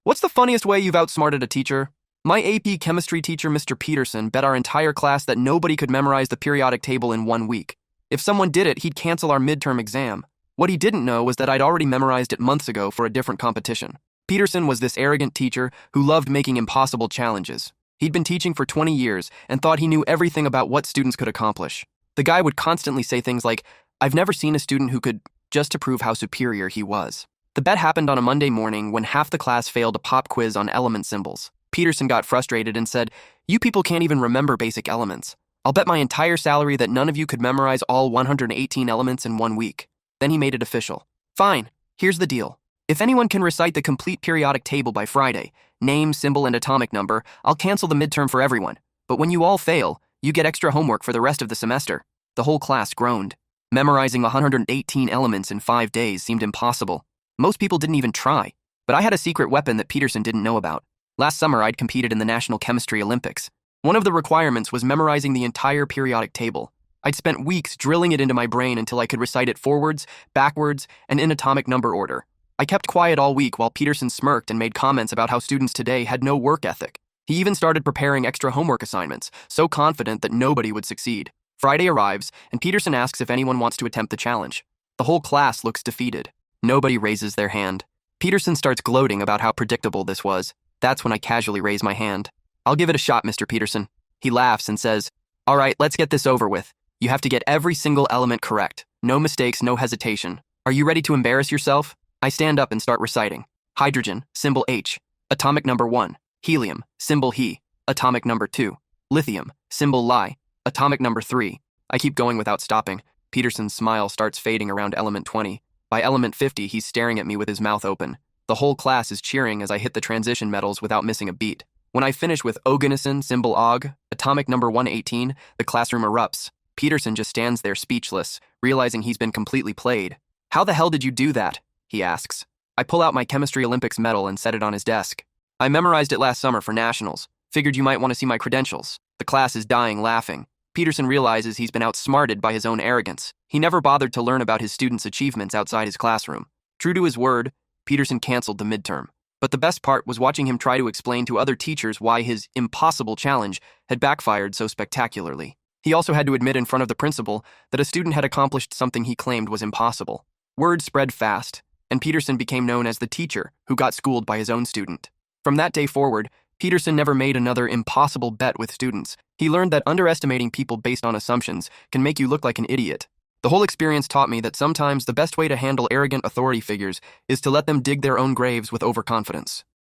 What's the funniest way you've outsmarted a teacher? My AP chemistry teacher, Mr. Peterson, bet our entire class that nobody could memorize the periodic table in 1 week. If someone did it, he'd cancel our midterm exam. What he didn't know was that I'd already memorized it months ago for a different competition. Peterson was this arrogant teacher who loved making impossible challenges. He'd been teaching for 20 years and thought he knew everything about what students could accomplish. The guy would constantly say things like, "I've never seen a student who could," just to prove how superior he was. The bet happened on a Monday morning when half the class failed a pop quiz on element symbols. Peterson got frustrated and said, "You people can't even remember basic elements. I'll bet my entire salary that none of you could memorize all 118 elements in 1 week." Then he made it official. "Fine, here's the deal. If anyone can recite the complete periodic table by Friday, name, symbol, and atomic number, I'll cancel the midterm for everyone. But when you all fail, you get extra homework for the rest of the semester." The whole class groaned. Memorizing 118 elements in 5 days seemed impossible. Most people didn't even try. But I had a secret weapon that Peterson didn't know about. Last summer, I'd competed in the National Chemistry Olympics. One of the requirements was memorizing the entire periodic table. I'd spent weeks drilling it into my brain until I could recite it forwards, backwards, and in atomic number order. I kept quiet all week while Peterson smirked and made comments about how students today had no work ethic. He even started preparing extra homework assignments, so confident that nobody would succeed. Friday arrives, and Peterson asks if anyone wants to attempt the challenge. The whole class looks defeated. Nobody raises their hand. Peterson starts gloating about how predictable this was. That's when I casually raise my hand. "I'll give it a shot, Mr. Peterson." He laughs and says, "All right, let's get this over with. You have to get every single element correct. No mistakes, no hesitation. Are you ready to embarrass yourself?" I stand up and start reciting. Hydrogen, symbol H. Atomic number 1. Helium, symbol He. Atomic number 2. Lithium, symbol Li. Atomic number 3. I keep going without stopping. Peterson's smile starts fading around element 20. By element 50, he's staring at me with his mouth open. The whole class is cheering as I hit the transition metals without missing a beat. When I finish with oganesson, symbol Og, atomic number 118, the classroom erupts. Peterson just stands there speechless, realizing he's been completely played. "How the hell did you do that?" he asks. I pull out my Chemistry Olympics medal and set it on his desk. "I memorized it last summer for nationals. Figured you might want to see my credentials." The class is dying laughing. Peterson realizes he's been outsmarted by his own arrogance. He never bothered to learn about his students' achievements outside his classroom. True to his word, Peterson canceled the midterm. But the best part was watching him try to explain to other teachers why his impossible challenge had backfired so spectacularly. He also had to admit in front of the principal that a student had accomplished something he claimed was impossible. Word spread fast, and Peterson became known as the teacher who got schooled by his own student. From that day forward, Peterson never made another impossible bet with students. He learned that underestimating people based on assumptions can make you look like an idiot. The whole experience taught me that sometimes the best way to handle arrogant authority figures is to let them dig their own graves with overconfidence.